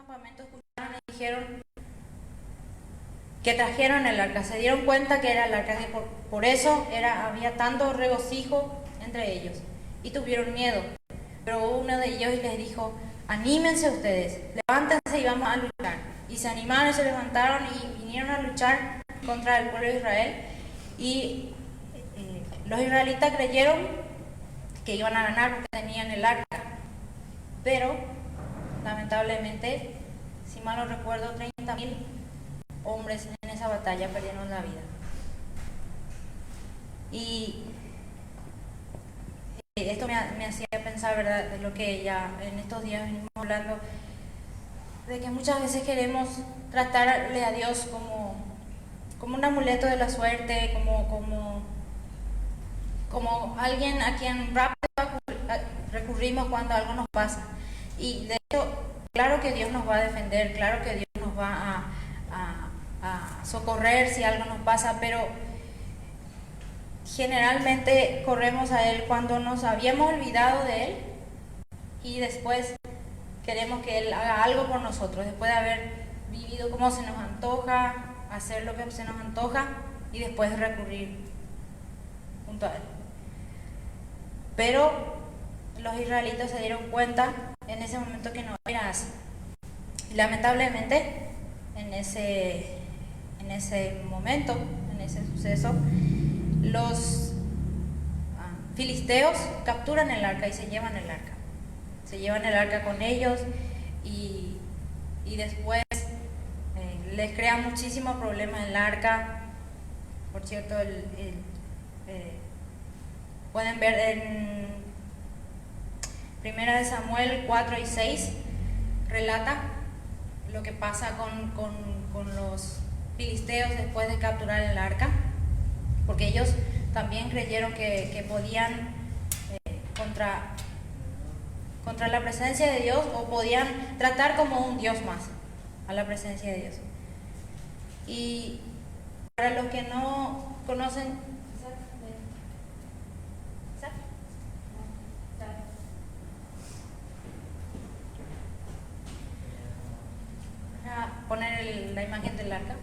campamento escucharon y dijeron que trajeron el arca, se dieron cuenta que era el arca, que por eso había tanto regocijo entre ellos y tuvieron miedo. Pero uno de ellos les dijo: anímense ustedes, levántense y vamos a luchar. Y se animaron y se levantaron y vinieron a luchar contra el pueblo de Israel. Y los israelitas creyeron que iban a ganar porque tenían el arca. Pero lamentablemente, si mal no recuerdo, 30.000 hombres en esa batalla perdieron la vida. Y esto me hacía pensar, ¿verdad?, de lo que ya en estos días venimos hablando, de que muchas veces queremos tratarle a Dios como un amuleto de la suerte, como alguien a quien rápido recurrimos cuando algo nos pasa. Y de hecho, claro que Dios nos va a defender, claro que Dios nos va a socorrer si algo nos pasa, pero generalmente corremos a Él cuando nos habíamos olvidado de Él y después queremos que Él haga algo por nosotros, después de haber vivido como se nos antoja, hacer lo que se nos antoja y después recurrir junto a Él. Pero los israelitas se dieron cuenta en ese momento que no era así. Y lamentablemente, en ese momento, en ese suceso, los filisteos capturan el arca y se llevan el arca. Se llevan el arca con ellos y después les crea muchísimos problemas el arca. Por cierto, pueden ver en 1 Samuel 4 y 6, relata lo que pasa con los filisteos después de capturar el arca, porque ellos también creyeron que podían contra la presencia de Dios, o podían tratar como un Dios más a la presencia de Dios. Y para los que no conocen, a poner la imagen del arca.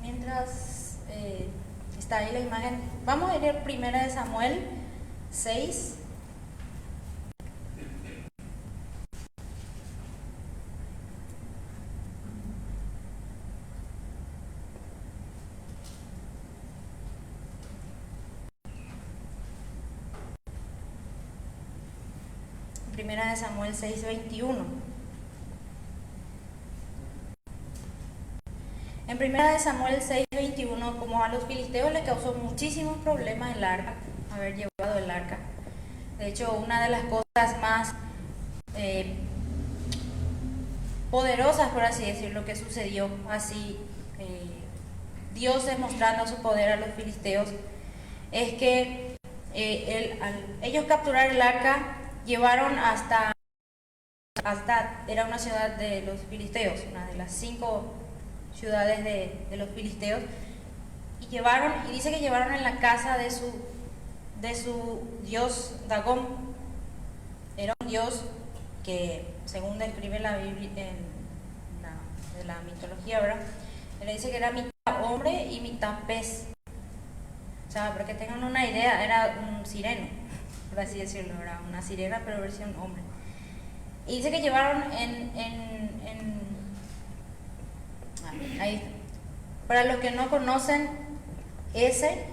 Mientras está ahí la imagen, vamos a ir a 1 Samuel 6. Primera de Samuel 6:21. En 1 Samuel 6:21, como a los filisteos les causó muchísimos problemas el arca, haber llevado el arca. De hecho, una de las cosas más poderosas, por así decirlo, que sucedió así, Dios demostrando su poder a los filisteos, es que al ellos capturar el arca, llevaron hasta era una ciudad de los filisteos, una de las 5 ciudades de los filisteos, y dice que llevaron en la casa de su dios Dagón. Era un dios que, según describe la Biblia de la mitología, ¿verdad?, él dice que era mitad hombre y mitad pez. O sea, para que tengan una idea, era un sireno, por así decirlo, era una sirena pero versión hombre. Y dice que llevaron ahí está. Para los que no conocen, ese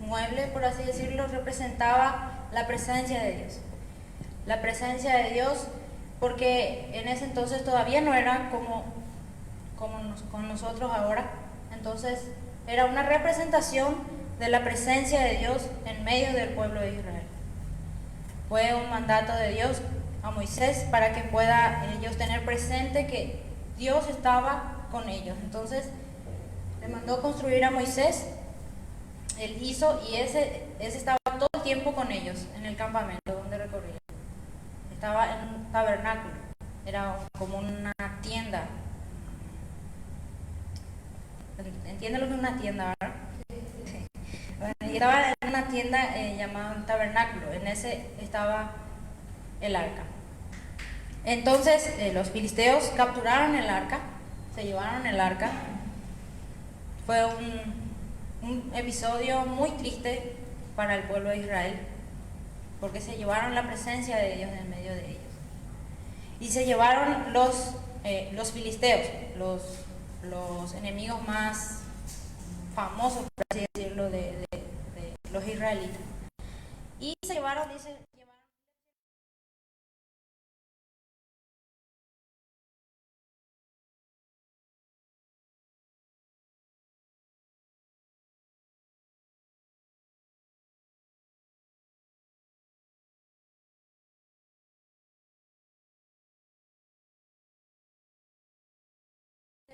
mueble, por así decirlo, representaba la presencia de Dios. La presencia de Dios, porque en ese entonces todavía no era con nosotros ahora. Entonces era una representación de la presencia de Dios en medio del pueblo de Israel. Fue un mandato de Dios a Moisés para que pueda ellos tener presente que Dios estaba con ellos. Entonces le mandó construir a Moisés, él hizo, y ese estaba todo el tiempo con ellos en el campamento donde recorrían. Estaba en un tabernáculo, era como una tienda. ¿Entienden lo que es una tienda, verdad? Sí. Bueno, y estaba en una tienda llamada un tabernáculo, en ese estaba el arca. Entonces los filisteos capturaron el arca, se llevaron el arca. Fue un episodio muy triste para el pueblo de Israel, porque se llevaron la presencia de Dios en medio de ellos. Y se llevaron los filisteos, los enemigos más famosos, por así decirlo, de los israelitas. Y se llevaron, dice,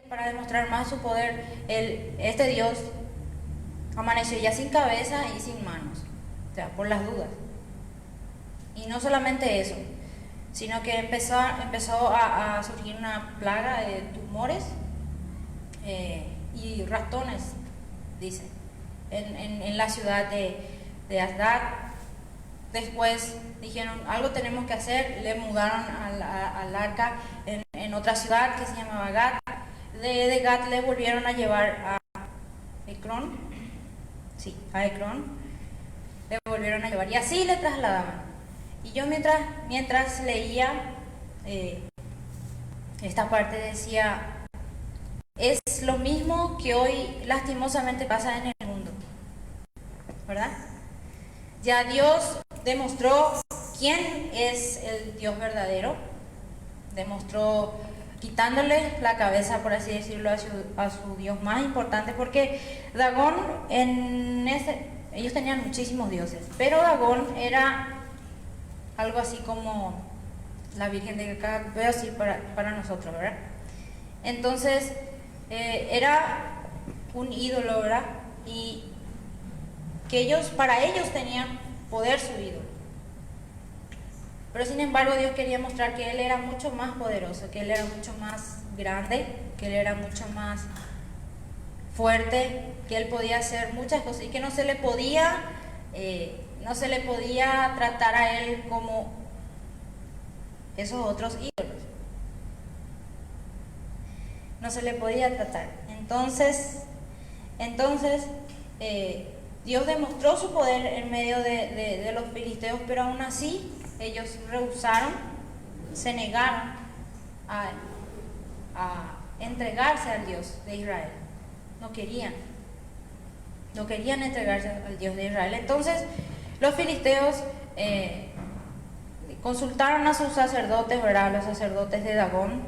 para demostrar más su poder, este Dios amaneció ya sin cabeza y sin manos, o sea, por las dudas. Y no solamente eso, sino que empezó a surgir una plaga de tumores y ratones, dice, en la ciudad de Asdod. Después dijeron, algo tenemos que hacer, le mudaron al arca en otra ciudad que se llamaba Gat. De Gat le volvieron a llevar a Ecrón, sí, a Ecrón, le volvieron a llevar, y así le trasladaban. Y yo mientras leía esta parte decía, es lo mismo que hoy lastimosamente pasa en el mundo, ¿verdad? Ya Dios demostró quién es el Dios verdadero, demostró quitándole la cabeza, por así decirlo, a su Dios más importante, porque Dagón, ellos tenían muchísimos dioses, pero Dagón era algo así como la Virgen de acá, veo así para nosotros, ¿verdad? Entonces, era un ídolo, ¿verdad? Y que para ellos tenían poder su ídolo. Pero sin embargo Dios quería mostrar que Él era mucho más poderoso, que Él era mucho más grande, que Él era mucho más fuerte, que Él podía hacer muchas cosas y que no se le podía tratar a Él como esos otros ídolos. No se le podía tratar. Entonces Dios demostró su poder en medio de los filisteos, pero aún así ellos rehusaron, se negaron a entregarse al Dios de Israel. No querían entregarse al Dios de Israel. Entonces los filisteos consultaron a sus sacerdotes, ¿verdad? Los sacerdotes de Dagón,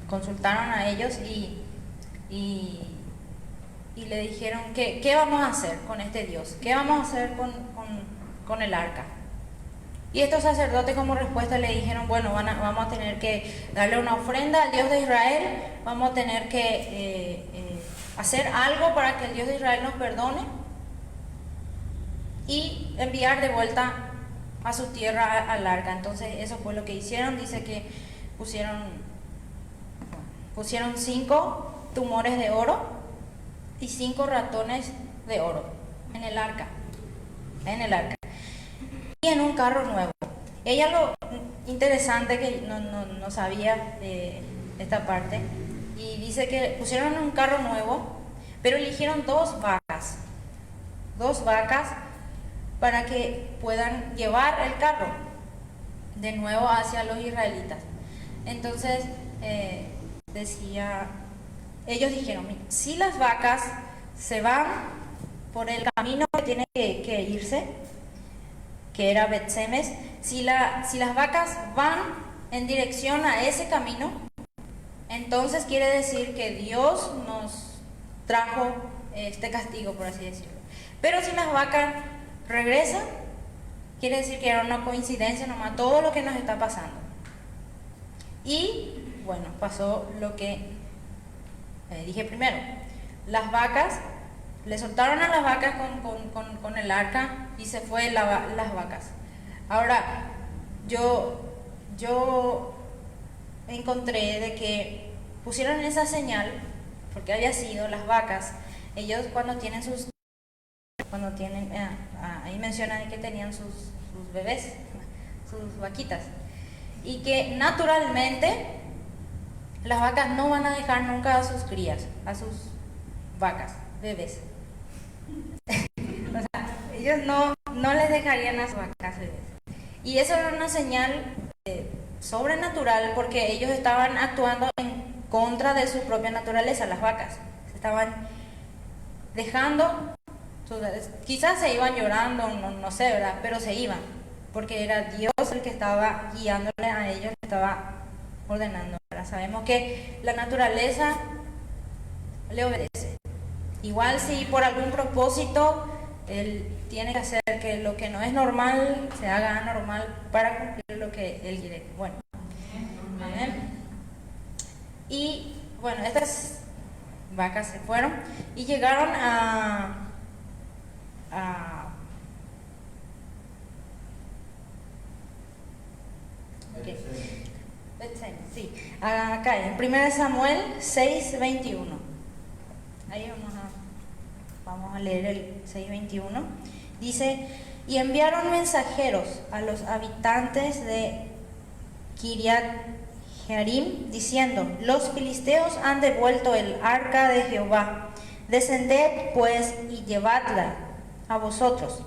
consultaron a ellos y le dijeron, ¿qué vamos a hacer con este Dios? ¿Qué vamos a hacer con el arca? Y estos sacerdotes como respuesta le dijeron, bueno, vamos a tener que darle una ofrenda al Dios de Israel, vamos a tener que hacer algo para que el Dios de Israel nos perdone y enviar de vuelta a su tierra al arca. Entonces eso fue lo que hicieron. Dice que pusieron 5 tumores de oro y 5 ratones de oro en el arca, y en un carro nuevo. Y hay algo interesante que no sabía de esta parte, y dice que pusieron un carro nuevo, pero eligieron 2 vacas para que puedan llevar el carro de nuevo hacia los israelitas. Entonces ellos dijeron, si las vacas se van por el camino que tiene que irse, que era Bet-Semes, si las vacas van en dirección a ese camino, entonces quiere decir que Dios nos trajo este castigo, por así decirlo. Pero si las vacas regresan, quiere decir que era una coincidencia nomás todo lo que nos está pasando. Y bueno, pasó lo que dije primero. Las vacas, le soltaron a las vacas con el arca y se fue las vacas. Ahora, yo encontré de que pusieron esa señal porque había sido las vacas. Ellos cuando tienen ahí mencionan que tenían sus bebés, sus vaquitas, y que naturalmente las vacas no van a dejar nunca a sus crías, a sus vacas, bebés. O sea, ellos no les dejarían a sus vacas bebés. Y eso era una señal sobrenatural porque ellos estaban actuando en contra de su propia naturaleza, las vacas. Se estaban dejando, quizás se iban llorando, no sé, ¿verdad? Pero se iban, porque era Dios el que estaba guiándole a ellos, le estaba ordenando, ¿verdad? Sabemos que la naturaleza le obedece. Igual si por algún propósito Él tiene que hacer que lo que no es normal se haga normal para cumplir lo que Él quiere. Bueno, amén. Y bueno, estas vacas se fueron y llegaron okay. Sí, acá en 1 Samuel 6:21. Ahí vamos a leer el 6:21. Dice: y enviaron mensajeros a los habitantes de Kiriat Jearim, diciendo: los filisteos han devuelto el arca de Jehová. Descended pues y llevadla a vosotros.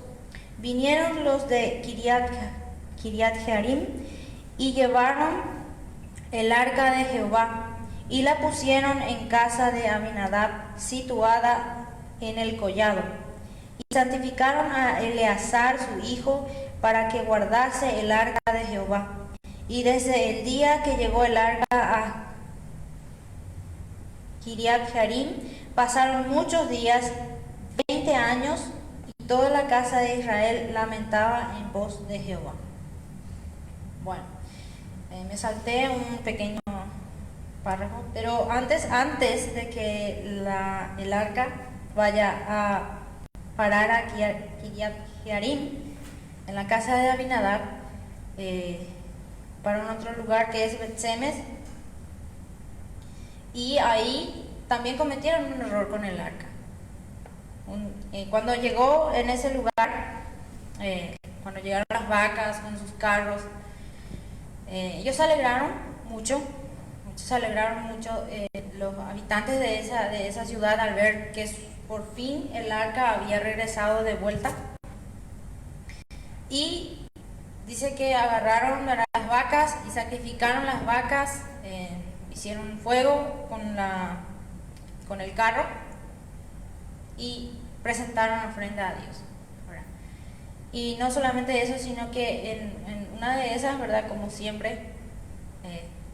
Vinieron los de Kiriat Jearim y llevaron el arca de Jehová y la pusieron en casa de Abinadab, situada en el collado. Y santificaron a Eleazar su hijo para que guardase el arca de Jehová. Y desde el día que llegó el arca a Kiriat Jearim pasaron muchos días, 20 años, y toda la casa de Israel lamentaba en pos de Jehová. Bueno, me salté un pequeño párrafo, pero antes de que el arca vaya a parar a Kiriat Jearim, en la casa de Abinadab, para un otro lugar que es Bet-Semes, y ahí también cometieron un error con el arca. Cuando llegó en ese lugar, cuando llegaron las vacas con sus carros, ellos se alegraron mucho, los habitantes de esa ciudad al ver que por fin el arca había regresado de vuelta. Y dice que agarraron a las vacas y sacrificaron las vacas, hicieron fuego con el carro y presentaron ofrenda a Dios, ¿verdad? Y no solamente eso, sino que en una de esas, ¿verdad? Como siempre,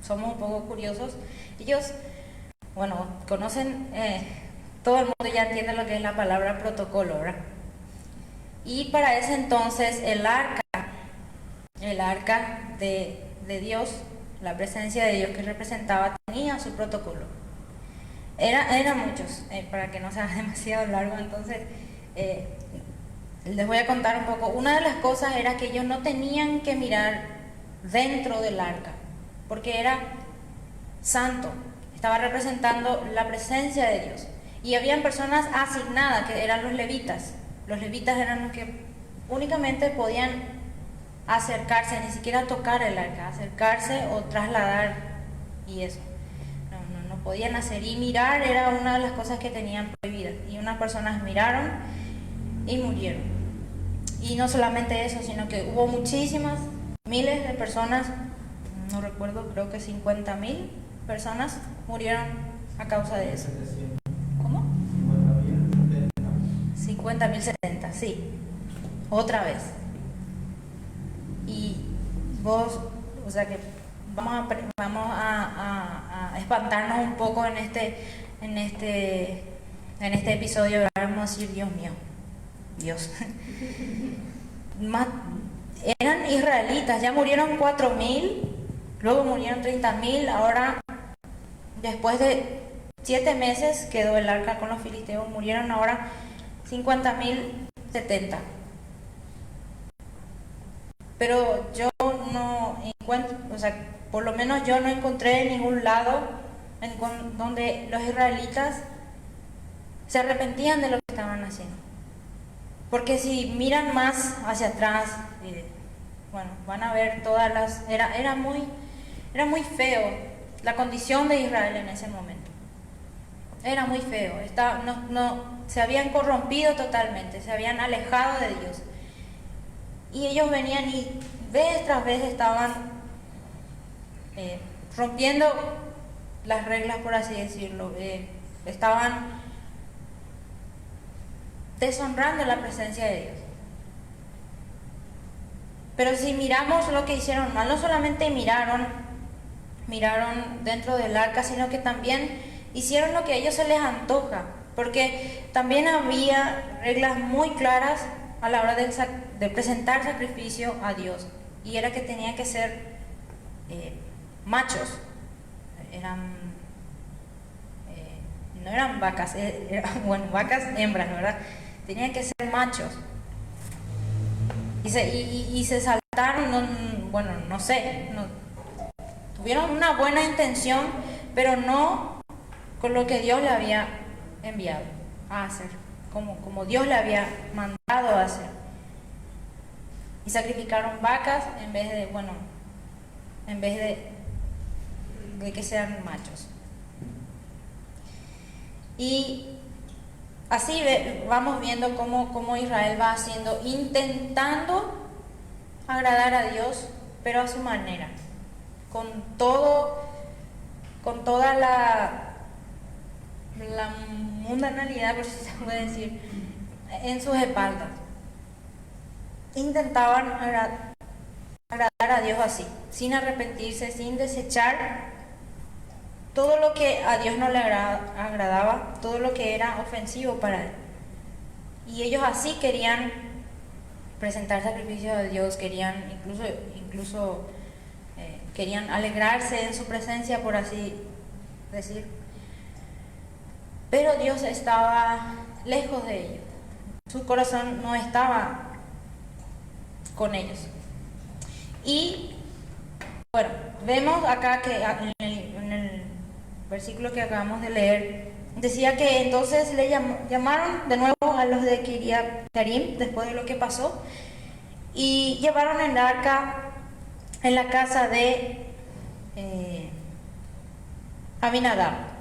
somos un poco curiosos. Ellos, bueno, conocen, todo el mundo ya entiende lo que es la palabra protocolo, ¿verdad? Y para ese entonces el arca de Dios, la presencia de Dios que representaba, tenía su protocolo. Eran muchos, para que no sea demasiado largo, entonces les voy a contar un poco. Una de las cosas era que ellos no tenían que mirar dentro del arca, porque era santo, estaba representando la presencia de Dios. Y habían personas asignadas, que eran los levitas. Los levitas eran los que únicamente podían acercarse, ni siquiera tocar el arca, acercarse o trasladar y eso. No podían hacer. Y mirar era una de las cosas que tenían prohibidas. Y unas personas miraron y murieron. Y no solamente eso, sino que hubo muchísimas, miles de personas, no recuerdo, creo que 50.000 personas murieron a causa de eso. ¿Cómo? 50.070. sea, sí, otra vez. Y vos, o sea que vamos a espantarnos un poco en este episodio, vamos a decir, Dios mío, Dios. Eran israelitas, ya murieron 4.000, luego murieron 30.000, ahora después de 7 meses quedó el arca con los filisteos, murieron ahora 50.070. Pero yo no encuentro, o sea, por lo menos yo no encontré ningún lado donde los israelitas se arrepentían de lo que estaban haciendo. Porque si miran más hacia atrás, bueno, van a ver todas las... Era muy feo la condición de Israel en ese momento. Era muy feo. Se habían corrompido totalmente, se habían alejado de Dios. Y ellos venían y vez tras vez estaban rompiendo las reglas, por así decirlo. Estaban deshonrando la presencia de Dios. Pero si miramos lo que hicieron mal, no solamente miraron dentro del arca, sino que también hicieron lo que a ellos se les antoja, porque también había reglas muy claras a la hora de presentar sacrificio a Dios, y era que tenían que ser machos, no eran vacas, bueno, vacas hembras, ¿verdad? Tenían que ser machos. Y se saltaron, bueno, no sé, tuvieron una buena intención, pero no con lo que Dios le había enviado a hacer, como Dios le había mandado a hacer. Y sacrificaron vacas en vez de que sean machos. Y así vamos viendo cómo Israel va intentando agradar a Dios, pero a su manera, con toda la mundanalidad, por si se puede decir, en sus espaldas. Intentaban agradar a Dios así, sin arrepentirse, sin desechar todo lo que a Dios no le agradaba, todo lo que era ofensivo para Él. Y ellos así querían presentar sacrificios a Dios, querían incluso querían alegrarse en su presencia, por así decir. Pero Dios estaba lejos de ellos. Su corazón no estaba con ellos. Y bueno, vemos acá que en el versículo que acabamos de leer, decía que entonces le llamaron de nuevo a los de Kiriat Jearim después de lo que pasó, y llevaron el arca en la casa de Abinadab.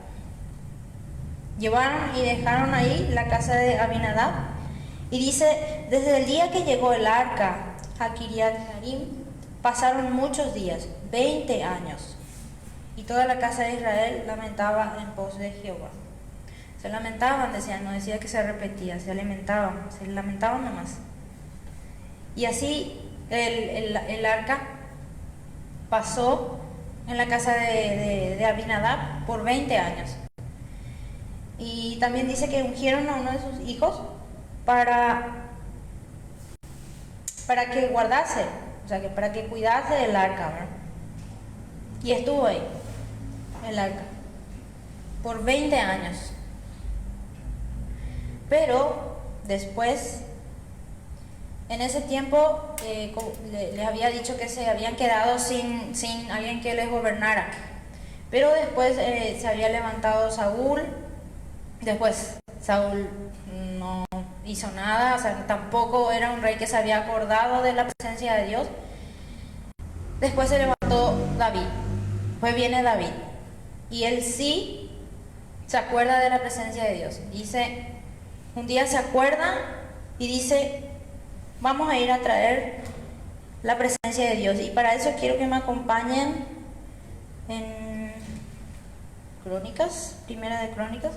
Llevaron y dejaron ahí la casa de Abinadab, y dice, desde el día que llegó el arca a Kiriat Jearim pasaron muchos días, 20 años, y toda la casa de Israel lamentaba en pos de Jehová. Se lamentaban, no decía que se arrepentían, se lamentaban nomás. Y así el arca pasó en la casa de Abinadab por 20 años. Y también dice que ungieron a uno de sus hijos para que guardase, o sea, para que cuidase del arca, ¿verdad? Y estuvo ahí el arca por 20 años. Pero después, en ese tiempo, les había dicho que se habían quedado sin alguien que les gobernara. Pero después se había levantado Saúl. Después Saúl no hizo nada, o sea, tampoco era un rey que se había acordado de la presencia de Dios. Después se levantó David. Pues viene David, y él sí se acuerda de la presencia de Dios. Dice, un día se acuerda y dice, vamos a ir a traer la presencia de Dios. Y para eso quiero que me acompañen en Crónicas, Primera de Crónicas.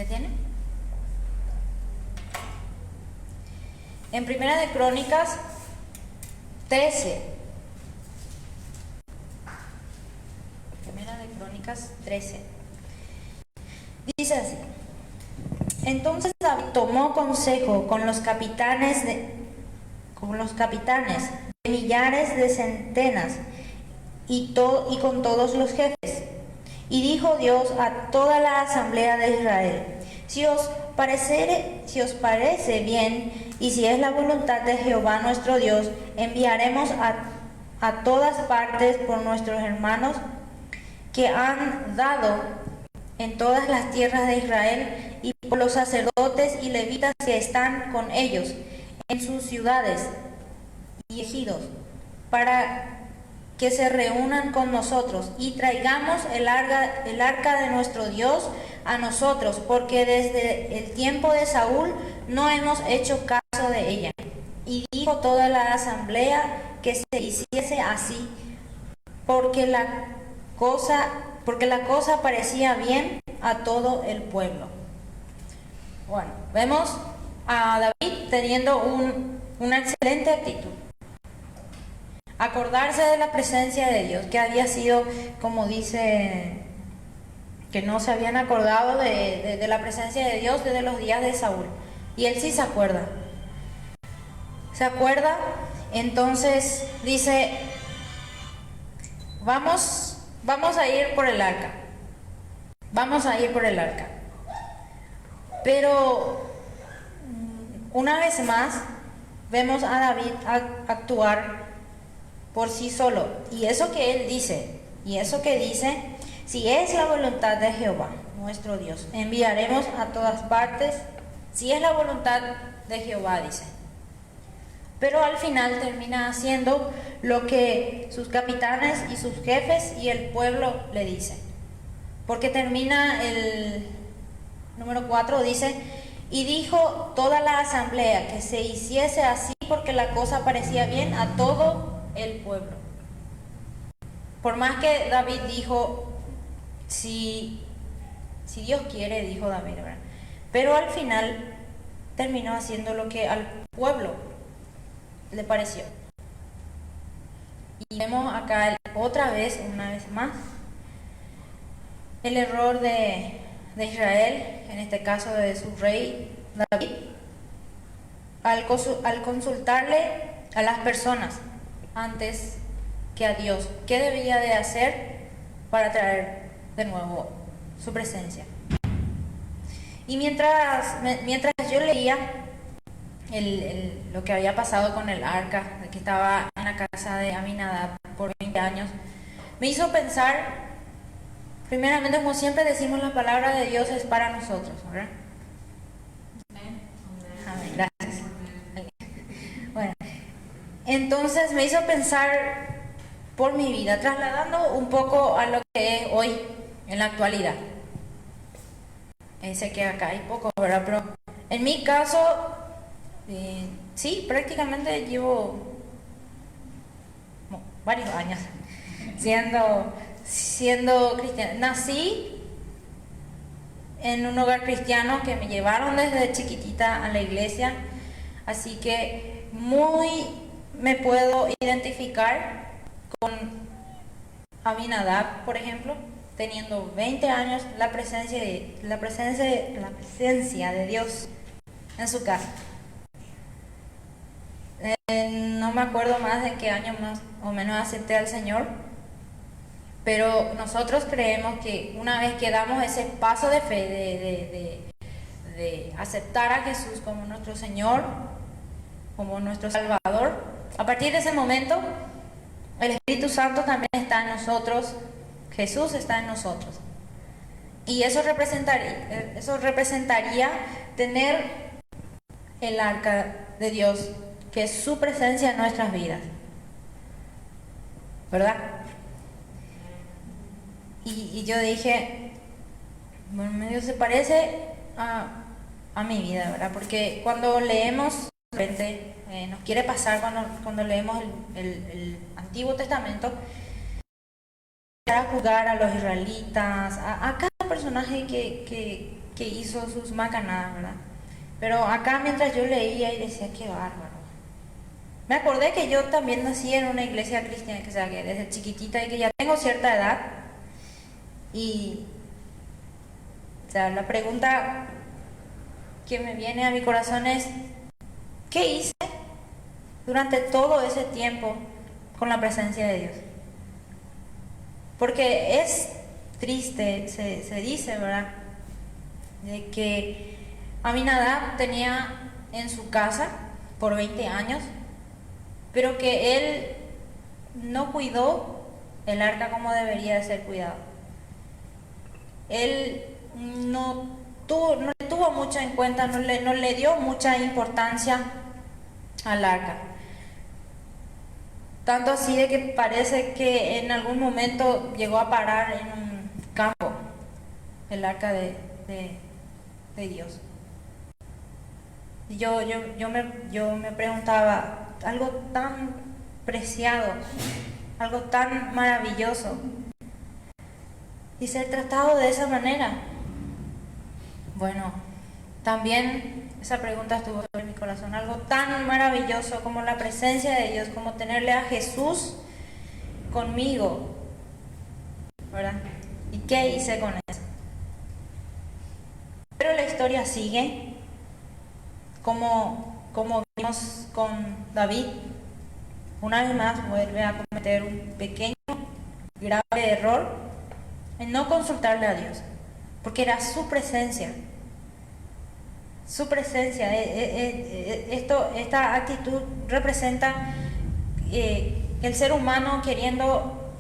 ¿Ya tiene? En Primera de Crónicas 13. Primera de Crónicas 13. Dice así: entonces David tomó consejo con los capitanes de millares, de centenas, y con todos los jefes. Y dijo Dios a toda la asamblea de Israel: si os parece bien, y si es la voluntad de Jehová nuestro Dios, enviaremos a todas partes por nuestros hermanos que han dado en todas las tierras de Israel, y por los sacerdotes y levitas que están con ellos en sus ciudades y ejidos, para que se reúnan con nosotros, y traigamos el arca de nuestro Dios a nosotros, porque desde el tiempo de Saúl no hemos hecho caso de ella. Y dijo toda la asamblea que se hiciese así, porque la cosa parecía bien a todo el pueblo. Bueno, vemos a David teniendo una excelente actitud. Acordarse de la presencia de Dios, que había sido, como dice, que no se habían acordado de la presencia de Dios desde los días de Saúl. Y él sí se acuerda. ¿Se acuerda? Entonces dice: vamos a ir por el arca. Vamos a ir por el arca. Pero una vez más vemos a David actuar por sí solo. Y eso que él dice, si es la voluntad de Jehová nuestro Dios, enviaremos a todas partes. Si es la voluntad de Jehová, dice. Pero al final termina haciendo lo que sus capitanes y sus jefes y el pueblo le dicen. Porque termina el número 4, dice: y dijo toda la asamblea que se hiciese así, porque la cosa parecía bien a todo el pueblo. Por más que David dijo, si Dios quiere, dijo David, ¿verdad? Pero al final terminó haciendo lo que al pueblo le pareció. Y vemos acá una vez más, el error de Israel, en este caso de su rey David, al consultarle a las personas antes que a Dios qué debía de hacer para traer de nuevo su presencia. Y mientras yo leía lo que había pasado con el arca, que estaba en la casa de Aminadab por 20 años, me hizo pensar, primeramente, como siempre decimos, la palabra de Dios es para nosotros, ¿verdad? Amén, gracias. Bueno, entonces me hizo pensar por mi vida, trasladando un poco a lo que es hoy, en la actualidad. Sé que acá hay poco, ¿verdad? Pero en mi caso, sí, prácticamente llevo varios años siendo cristiana. Nací en un hogar cristiano que me llevaron desde chiquitita a la iglesia, así que me puedo identificar con Aminadab, por ejemplo, teniendo 20 años, la presencia de Dios en su casa. No me acuerdo más de qué año más o menos acepté al Señor, pero nosotros creemos que una vez que damos ese paso de fe, de aceptar a Jesús como nuestro Señor, como nuestro Salvador, a partir de ese momento el Espíritu Santo también está en nosotros, Jesús está en nosotros. Y eso representaría tener el arca de Dios, que es su presencia en nuestras vidas, ¿verdad? Y yo dije, bueno, medio se parece a mi vida, ¿verdad? Porque cuando leemos, de repente, nos quiere pasar cuando leemos el Antiguo Testamento, para juzgar a los israelitas, a cada personaje que que hizo sus macanadas, ¿verdad? Pero acá mientras yo leía y decía, qué bárbaro. Me acordé que yo también nací en una iglesia cristiana, que, o sea, que desde chiquitita y que ya tengo cierta edad. Y, o sea, la pregunta que me viene a mi corazón es, ¿qué hice durante todo ese tiempo con la presencia de Dios? Porque es triste, se dice, ¿verdad? De que Aminadab tenía en su casa por 20 años, pero que él no cuidó el arca como debería de ser cuidado. Él no le tuvo mucho en cuenta, no le dio mucha importancia al arca. Tanto así de que parece que en algún momento llegó a parar en un campo el arca de Dios. Yo me preguntaba, algo tan preciado, algo tan maravilloso, y ser tratado de esa manera. Bueno, también esa pregunta estuvo sobre mi corazón, algo tan maravilloso como la presencia de Dios, como tenerle a Jesús conmigo, ¿verdad? ¿Y qué hice con eso? Pero la historia sigue, como vimos con David. Una vez más vuelve a cometer un pequeño, grave error en no consultarle a Dios, porque era su presencia. Su presencia, esta actitud representa el ser humano queriendo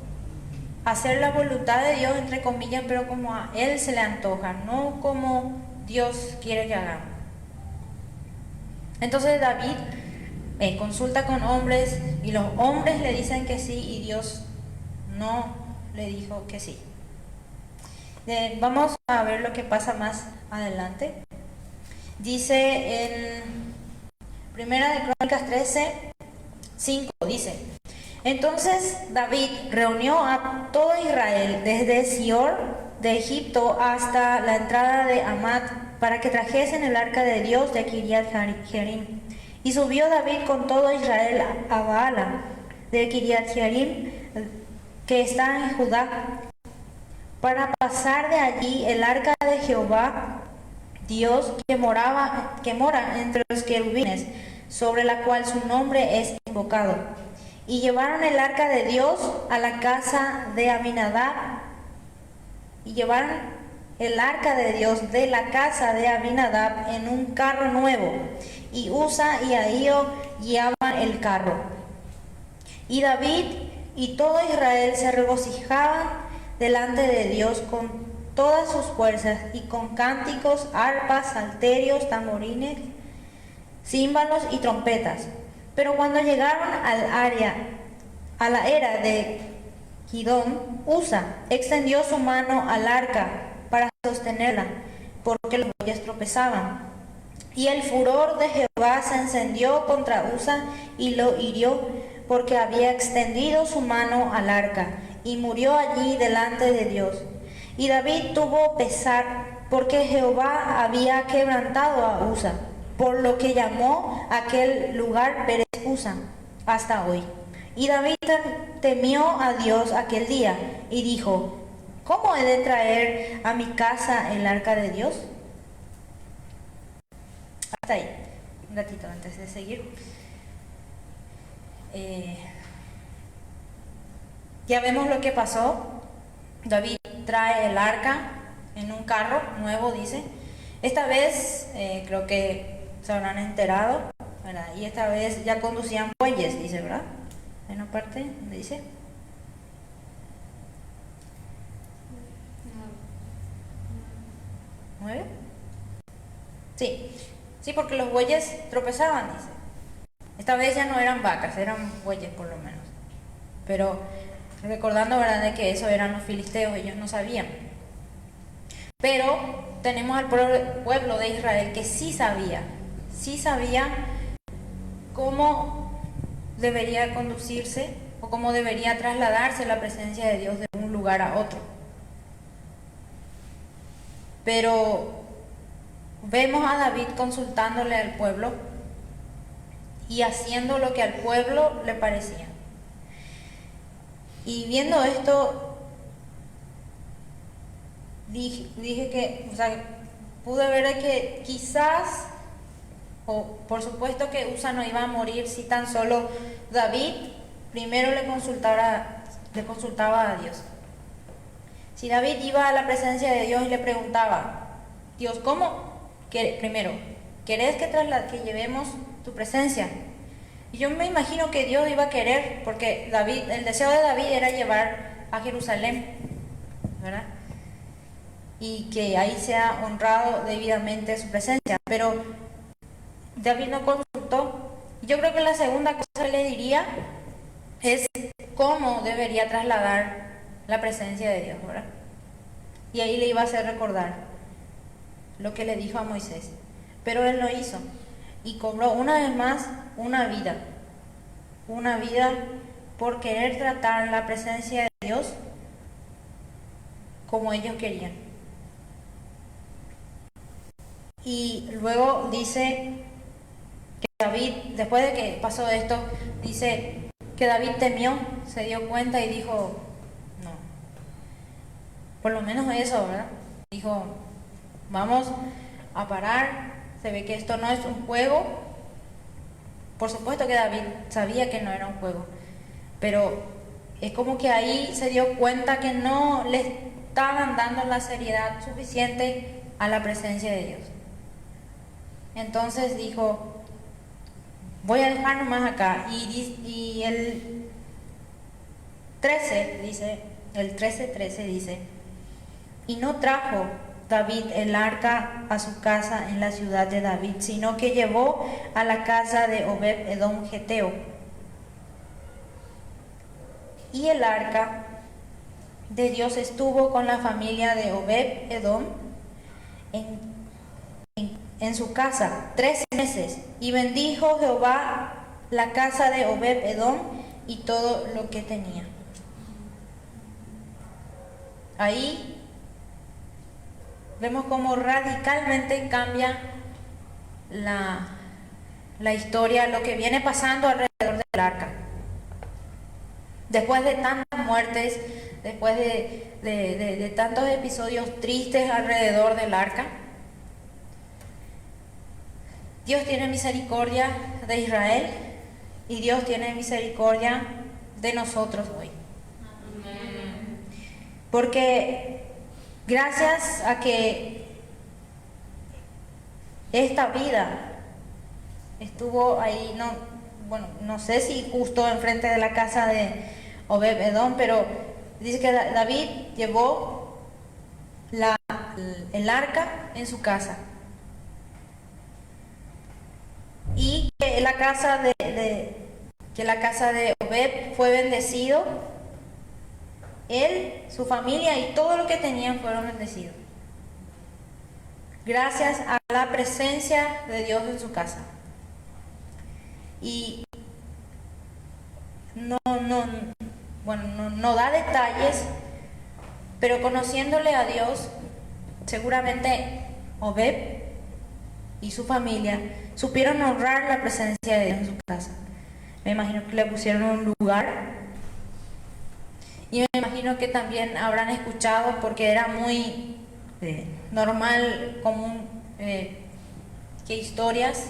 hacer la voluntad de Dios, entre comillas, pero como a él se le antoja, no como Dios quiere que hagamos. Entonces David consulta con hombres y los hombres le dicen que sí y Dios no le dijo que sí. Vamos a ver lo que pasa más adelante. Dice en Primera de Crónicas 13:5, dice: entonces David reunió a todo Israel desde Sior de Egipto hasta la entrada de Hamat para que trajesen el arca de Dios de Kiriat Jearim. Y subió David con todo Israel a Baala de Kiriat Jearim, que está en Judá, para pasar de allí el arca de Jehová Dios que mora entre los querubines, sobre la cual su nombre es invocado. Y llevaron el arca de Dios a la casa de Aminadab. Y llevaron el arca de Dios de la casa de Aminadab en un carro nuevo. Y Usa y Ahío guiaban el carro. Y David y todo Israel se regocijaban delante de Dios con todas sus fuerzas y con cánticos, arpas, salterios, tamborines, címbalos y trompetas. Pero cuando llegaron a la era de Gidón, Usa extendió su mano al arca para sostenerla, porque los bueyes tropezaban. Y el furor de Jehová se encendió contra Usa y lo hirió, porque había extendido su mano al arca, y murió allí delante de Dios. Y David tuvo pesar, porque Jehová había quebrantado a Usa, por lo que llamó aquel lugar Perez Usa hasta hoy. Y David temió a Dios aquel día y dijo: ¿cómo he de traer a mi casa el arca de Dios? Hasta ahí, un ratito antes de seguir. Ya vemos lo que pasó. David trae el arca en un carro nuevo, dice. Esta vez creo que se habrán enterado, ¿verdad? Y esta vez ya conducían bueyes, dice, ¿verdad? Hay una parte donde dice. ¿9? Sí, porque los bueyes tropezaban, dice. Esta vez ya no eran vacas, eran bueyes por lo menos. Pero recordando, ¿verdad?, de que eso eran los filisteos, ellos no sabían. Pero tenemos al pueblo de Israel que sí sabía cómo debería conducirse o cómo debería trasladarse la presencia de Dios de un lugar a otro. Pero vemos a David consultándole al pueblo y haciendo lo que al pueblo le parecía. Y viendo esto, dije que, o sea, pude ver que quizás, o por supuesto que Usa no iba a morir si tan solo David primero le consultaba a Dios. Si David iba a la presencia de Dios y le preguntaba, Dios, ¿cómo? Primero, ¿querés que llevemos tu presencia? Y yo me imagino que Dios iba a querer, porque David, el deseo de David era llevar a Jerusalén, ¿verdad? Y que ahí sea honrado debidamente su presencia. Pero David no consultó. Yo creo que la segunda cosa que le diría es cómo debería trasladar la presencia de Dios, ¿verdad? Y ahí le iba a hacer recordar lo que le dijo a Moisés. Pero él lo hizo y cobró una vez más una vida por querer tratar la presencia de Dios como ellos querían. Y luego dice que David, después de que pasó esto, dice que David temió, se dio cuenta y dijo, no, por lo menos eso, ¿verdad? Dijo, vamos a parar, se ve que esto no es un juego. Por supuesto que David sabía que no era un juego, pero es como que ahí se dio cuenta que no le estaban dando la seriedad suficiente a la presencia de Dios. Entonces dijo, voy a dejar nomás acá. Y el 13 dice, el 13:13 dice, y no trajo David el arca a su casa en la ciudad de David, sino que llevó a la casa de Obed Edom Geteo. Y el arca de Dios estuvo con la familia de Obed Edom en su casa 13 meses, y bendijo Jehová la casa de Obed Edom y todo lo que tenía. Ahí vemos cómo radicalmente cambia la historia, lo que viene pasando alrededor del arca. Después de tantas muertes, después de tantos episodios tristes alrededor del arca, Dios tiene misericordia de Israel y Dios tiene misericordia de nosotros hoy. Porque gracias a que esta vida estuvo ahí, no sé si justo enfrente de la casa de Obed Edom, pero dice que David llevó el arca en su casa. Y que la casa de Obed fue bendecido. Él, su familia y todo lo que tenían fueron bendecidos. Gracias a la presencia de Dios en su casa. Y no da detalles, pero conociéndole a Dios, seguramente Obed y su familia supieron honrar la presencia de Dios en su casa. Me imagino que le pusieron un lugar, y me imagino que también habrán escuchado, porque era muy normal, común, que historias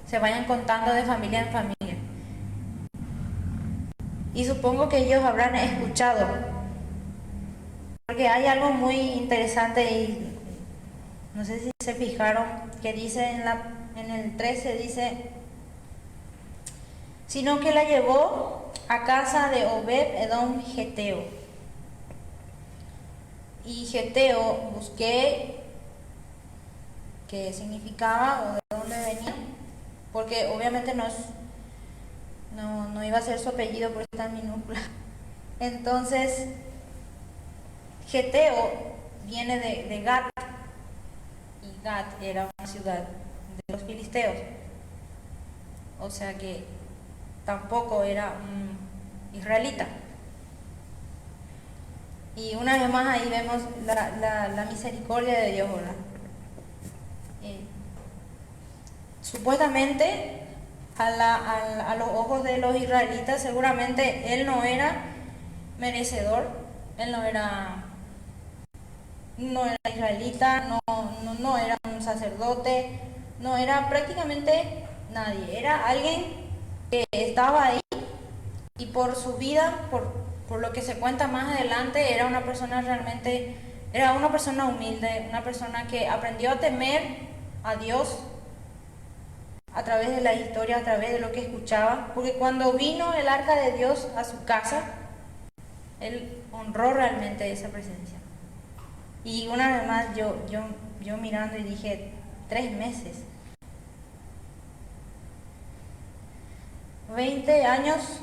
se vayan contando de familia en familia. Y supongo que ellos habrán escuchado, porque hay algo muy interesante, y no sé si se fijaron, que dice en el 13, dice, sino que la llevó a casa de Obed Edom Geteo. Y Geteo busqué qué significaba o de dónde venía, porque obviamente no iba a ser su apellido porque está en minúscula. Entonces, Geteo viene de Gat, y Gat era una ciudad de los filisteos, o sea que tampoco era un israelita. Y una vez más ahí vemos la misericordia de Dios, ¿verdad? supuestamente a los ojos de los israelitas seguramente él no era merecedor, él no era israelita, no era un sacerdote, no era prácticamente nadie, era alguien que estaba ahí y por su vida, por lo que se cuenta más adelante, era una persona humilde, una persona que aprendió a temer a Dios a través de la historia, a través de lo que escuchaba, porque cuando vino el arca de Dios a su casa, él honró realmente esa presencia. Y una vez más yo mirando y dije, 3 meses, 20 años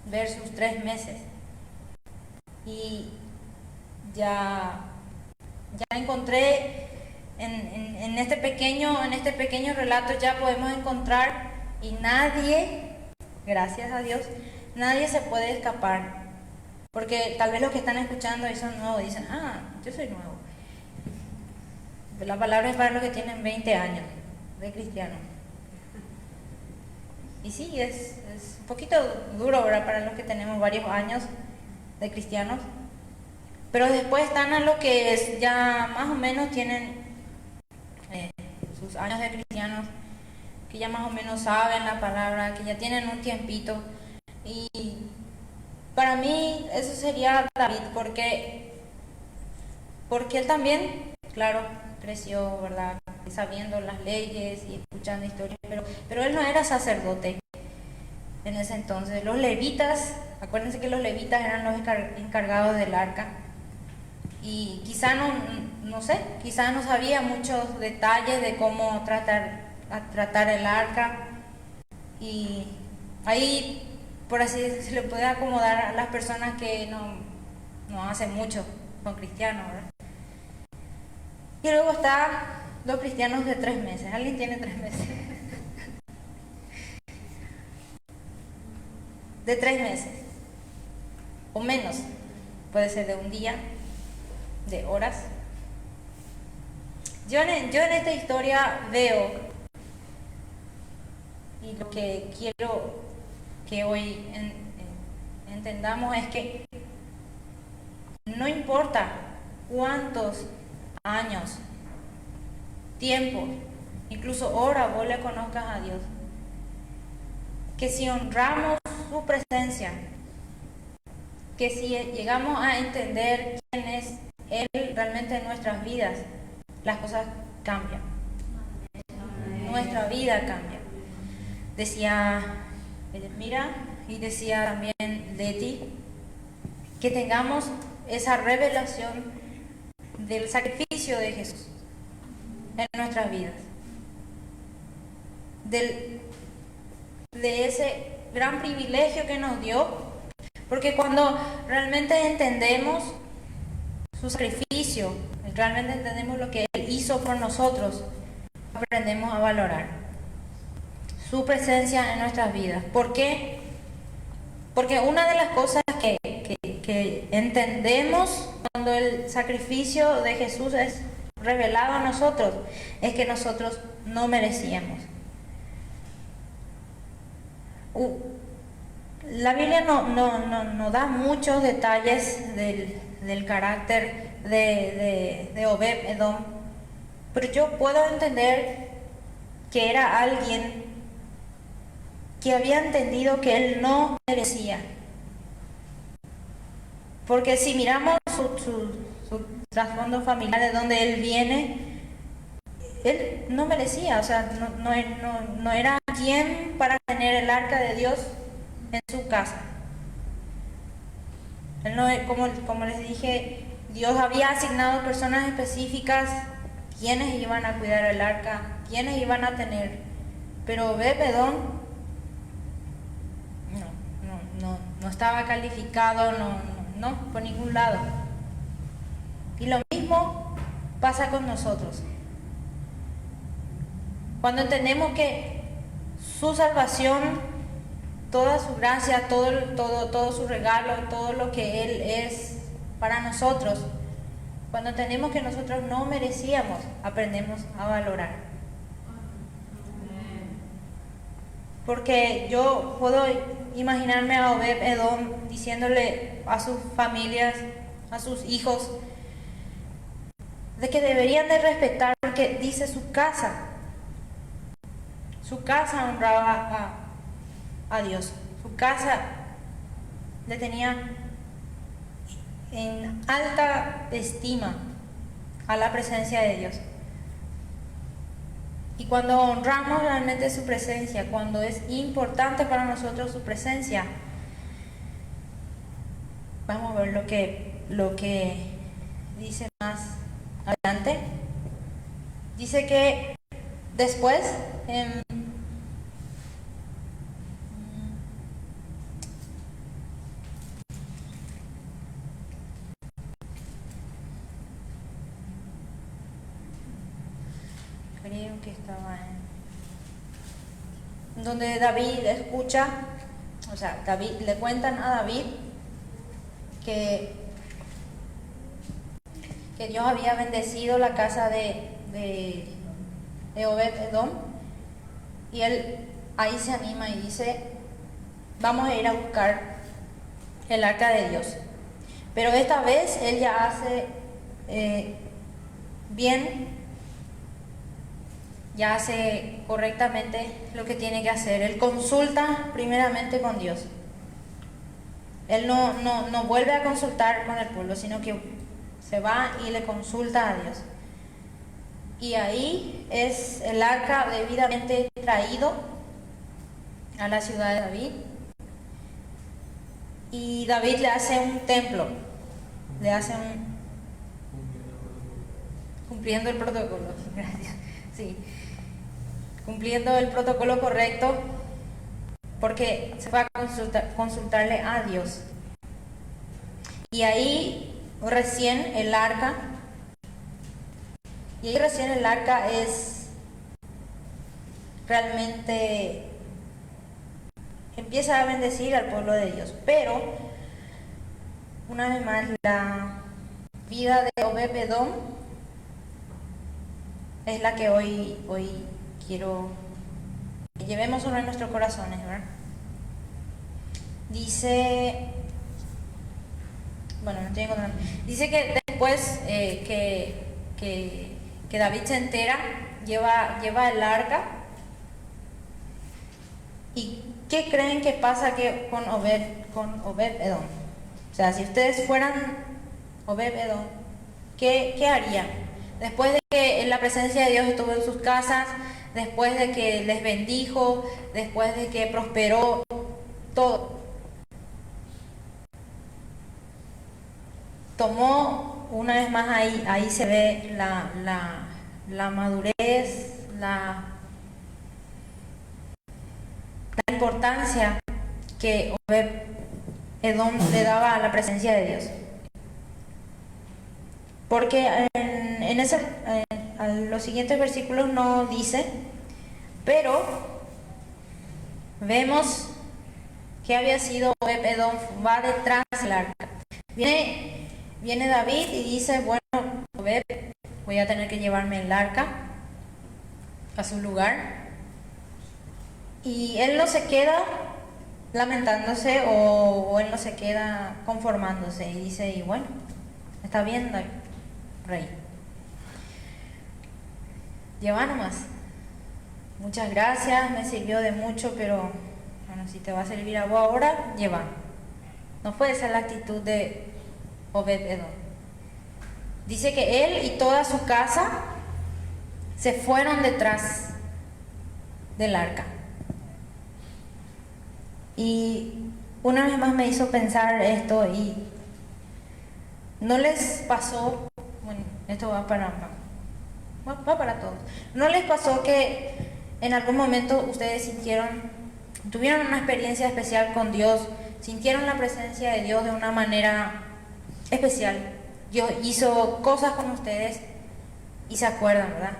versus 3 meses. Y ya encontré en este pequeño relato, ya podemos encontrar, y nadie, gracias a Dios, nadie se puede escapar. Porque tal vez los que están escuchando y son nuevos dicen, yo soy nuevo. La palabra es para los que tienen 20 años de cristiano. Y sí, es un poquito duro, ¿verdad?, para los que tenemos varios años de cristianos. Pero después están a los que ya más o menos tienen sus años de cristianos, que ya más o menos saben la palabra, que ya tienen un tiempito. Y para mí eso sería David, porque él también, claro, creció, ¿verdad?, sabiendo las leyes y escuchando historias, pero él no era sacerdote en ese entonces. Los levitas, acuérdense que los levitas eran los encargados del arca, y quizá quizá no sabía muchos detalles de cómo tratar el arca, y ahí, por así decirlo, se le puede acomodar a las personas que no hacen mucho, son cristianos, ¿verdad? Y luego está los cristianos de 3 meses. ¿Alguien tiene 3 meses? De 3 meses o menos, puede ser de un día, de horas. Yo en esta historia veo, y lo que quiero que hoy entendamos es que no importa cuántos años, tiempo, incluso horas vos le conozcas a Dios, que si honramos su presencia, que si llegamos a entender quién es Él realmente en nuestras vidas, las cosas cambian. Nuestra vida cambia. Decía Mira, y decía también Leti, que tengamos esa revelación del sacrificio de Jesús en nuestras vidas, de ese gran privilegio que nos dio, porque cuando realmente entendemos su sacrificio, realmente entendemos lo que Él hizo por nosotros, aprendemos a valorar su presencia en nuestras vidas. ¿Por qué? Porque una de las cosas que entendemos cuando el sacrificio de Jesús es revelado a nosotros es que nosotros no merecíamos. La Biblia no da muchos detalles del carácter de Obed-Edom, pero yo puedo entender que era alguien que había entendido que él no merecía. Porque si miramos su trasfondo familiar, de donde él viene, él no merecía, o sea, no era quien para tener el arca de Dios en su casa. Él no, como les dije, Dios había asignado personas específicas quienes iban a cuidar el arca, quienes iban a tener, pero Obed-Edom no estaba calificado, no, por ningún lado. Y lo mismo pasa con nosotros. Cuando entendemos que su salvación, toda su gracia, todo su regalo, todo lo que Él es para nosotros, cuando entendemos que nosotros no merecíamos, aprendemos a valorar. Porque yo puedo imaginarme a Obed Edom diciéndole a sus familias, a sus hijos, de que deberían de respetar, porque dice su casa honraba a Dios, su casa le tenía en alta estima a la presencia de Dios. Y cuando honramos realmente su presencia, cuando es importante para nosotros su presencia, vamos a ver lo que dice más adelante. Dice que después, creo que estaba en donde David escucha, o sea, David, le cuentan a David que Dios había bendecido la casa de Obed Edom, y él ahí se anima y dice: vamos a ir a buscar el arca de Dios. Pero esta vez él ya hace bien, ya hace correctamente lo que tiene que hacer. Él consulta primeramente con Dios. Él no vuelve a consultar con el pueblo, sino que se va y le consulta a Dios. Y ahí es el arca debidamente traído a la ciudad de David. Y David le hace un templo, le hace cumpliendo el protocolo, gracias, sí, cumpliendo el protocolo correcto, porque se va a consultarle a Dios. Y ahí recién el arca es realmente, empieza a bendecir al pueblo de Dios. Pero una vez más, la vida de Obed Edom es la que hoy quiero que llevemos sobre nuestros corazones, ¿verdad? Dice, bueno, no estoy encontrando. Dice que después que David se entera, lleva el arca. ¿Y qué creen que pasa con Obed Edom? O sea, si ustedes fueran Obed Edom, ¿qué harían? Después de que la presencia de Dios estuvo en sus casas, después de que les bendijo, después de que prosperó todo, tomó, una vez más, ahí se ve la madurez, la importancia que Obed Edom le daba a la presencia de Dios. Porque en los siguientes versículos no dice, pero vemos que había sido Obed Edom, va detrás del arca. Viene David y dice: bueno, Obed, voy a tener que llevarme el arca a su lugar. Y él no se queda lamentándose, o él no se queda conformándose, y dice: y bueno, está bien, rey, lleva nomás, muchas gracias, me sirvió de mucho, pero bueno, si te va a servir a vos ahora, lleva. No puede ser la actitud de Obed Edom. Dice que él y toda su casa se fueron detrás del arca. Y una vez más me hizo pensar esto, y no les pasó, bueno, esto va para todos, ¿no les pasó que en algún momento ustedes tuvieron una experiencia especial con Dios, sintieron la presencia de Dios de una manera especial? Dios hizo cosas con ustedes y se acuerdan, ¿verdad?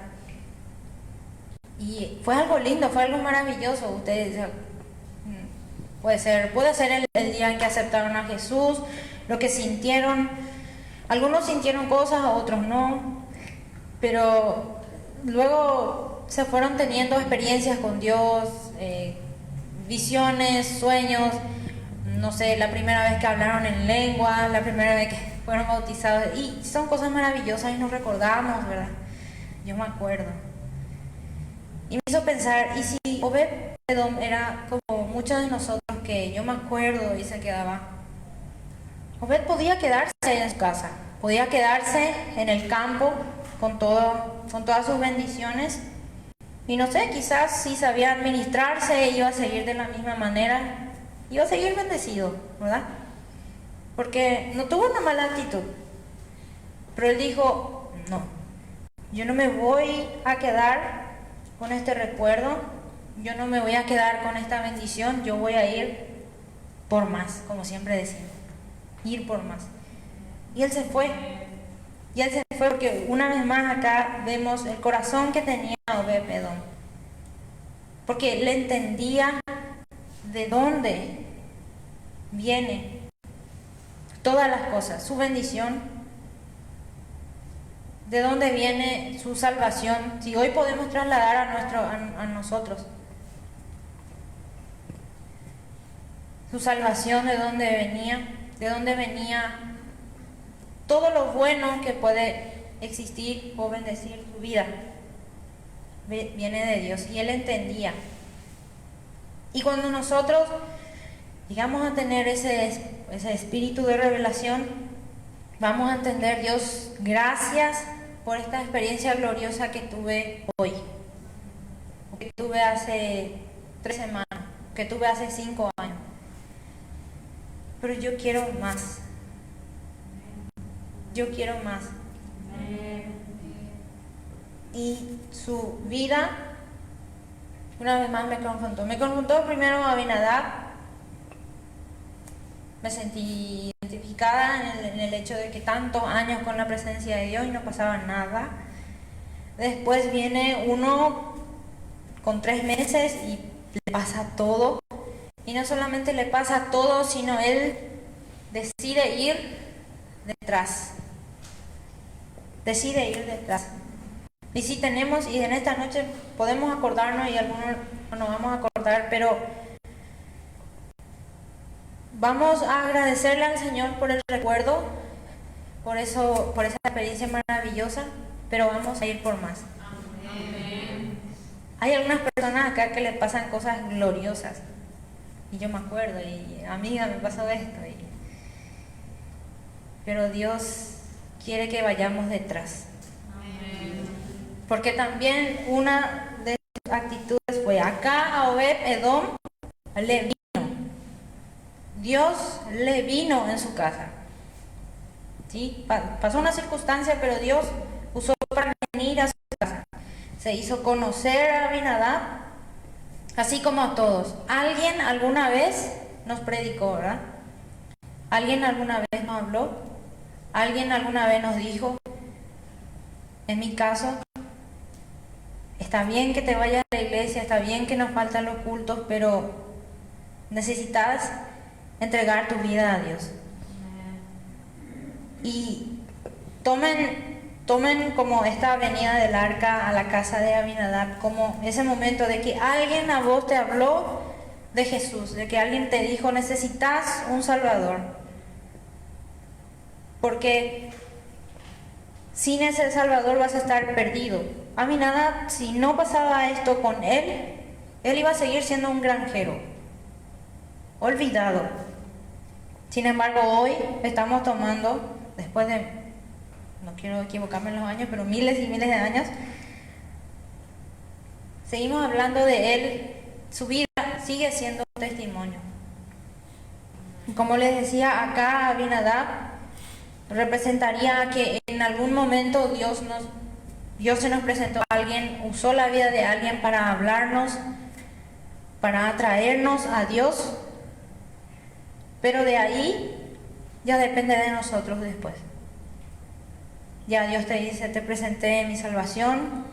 Y fue algo lindo, fue algo maravilloso. Ustedes, puede ser el día en que aceptaron a Jesús, lo que sintieron. Algunos sintieron cosas, otros no, pero luego se fueron teniendo experiencias con Dios, visiones, sueños, no sé, la primera vez que hablaron en lengua, la primera vez que fueron bautizados, y son cosas maravillosas y nos recordamos, ¿verdad? Yo me acuerdo. Y me hizo pensar, ¿y si Obed-Edom era como muchos de nosotros que yo me acuerdo y se quedaba? Obed podía quedarse en su casa, podía quedarse en el campo con todas sus bendiciones. Y no sé, quizás si sabía administrarse, iba a seguir de la misma manera, iba a seguir bendecido, ¿verdad? Porque no tuvo una mala actitud. Pero él dijo, no, yo no me voy a quedar con este recuerdo, yo no me voy a quedar con esta bendición, yo voy a ir por más, como siempre decimos, ir por más. Y él se fue. Y él se fue porque una vez más acá vemos el corazón que tenía Obed-Edom. Porque él entendía de dónde viene todas las cosas, su bendición, de dónde viene su salvación. Si hoy podemos trasladar a nosotros su salvación, de dónde venía todo lo bueno que puede existir o bendecir su vida, viene de Dios. Y él entendía. Y cuando nosotros llegamos a tener ese espíritu de revelación, vamos a entender, Dios, gracias por esta experiencia gloriosa que tuve hoy, que tuve hace 3 semanas, que tuve hace 5 años. Pero yo quiero más. Yo quiero más. Y su vida, una vez más me confrontó. Me confrontó primero a Abinadab. Me sentí identificada en el hecho de que tantos años con la presencia de Dios y no pasaba nada. Después viene uno con 3 meses y le pasa todo. Y no solamente le pasa todo, sino él decide ir detrás. Decide ir detrás. Y si tenemos, y en esta noche podemos acordarnos, y algunos no nos vamos a acordar, pero vamos a agradecerle al Señor por el recuerdo, por esa experiencia maravillosa, pero vamos a ir por más. Amén. Hay algunas personas acá que le pasan cosas gloriosas, y yo me acuerdo, y amiga, me pasó esto, pero Dios quiere que vayamos detrás. Amén. Porque también una de sus actitudes fue, acá a Obed-Edom le vino. Dios le vino en su casa. ¿Sí? Pasó una circunstancia, pero Dios usó para venir a su casa. Se hizo conocer a Abinadab, así como a todos. Alguien alguna vez nos predicó, ¿verdad? Alguien alguna vez nos habló. Alguien alguna vez nos dijo, en mi caso, está bien que te vayas a la iglesia, está bien que nos faltan los cultos, pero necesitas entregar tu vida a Dios. Y tomen como esta venida del arca a la casa de Abinadab, como ese momento de que alguien a vos te habló de Jesús, de que alguien te dijo, necesitas un Salvador. Porque sin ese Salvador vas a estar perdido. Abinadab, si no pasaba esto con él iba a seguir siendo un granjero, olvidado. Sin embargo, hoy estamos tomando, después de, no quiero equivocarme en los años, pero miles y miles de años, seguimos hablando de él. Su vida sigue siendo un testimonio. Como les decía, acá Abinadab representaría que en algún momento Dios se nos presentó a alguien, usó la vida de alguien para hablarnos, para atraernos a Dios, pero de ahí ya depende de nosotros después. Ya Dios te dice, te presenté mi salvación,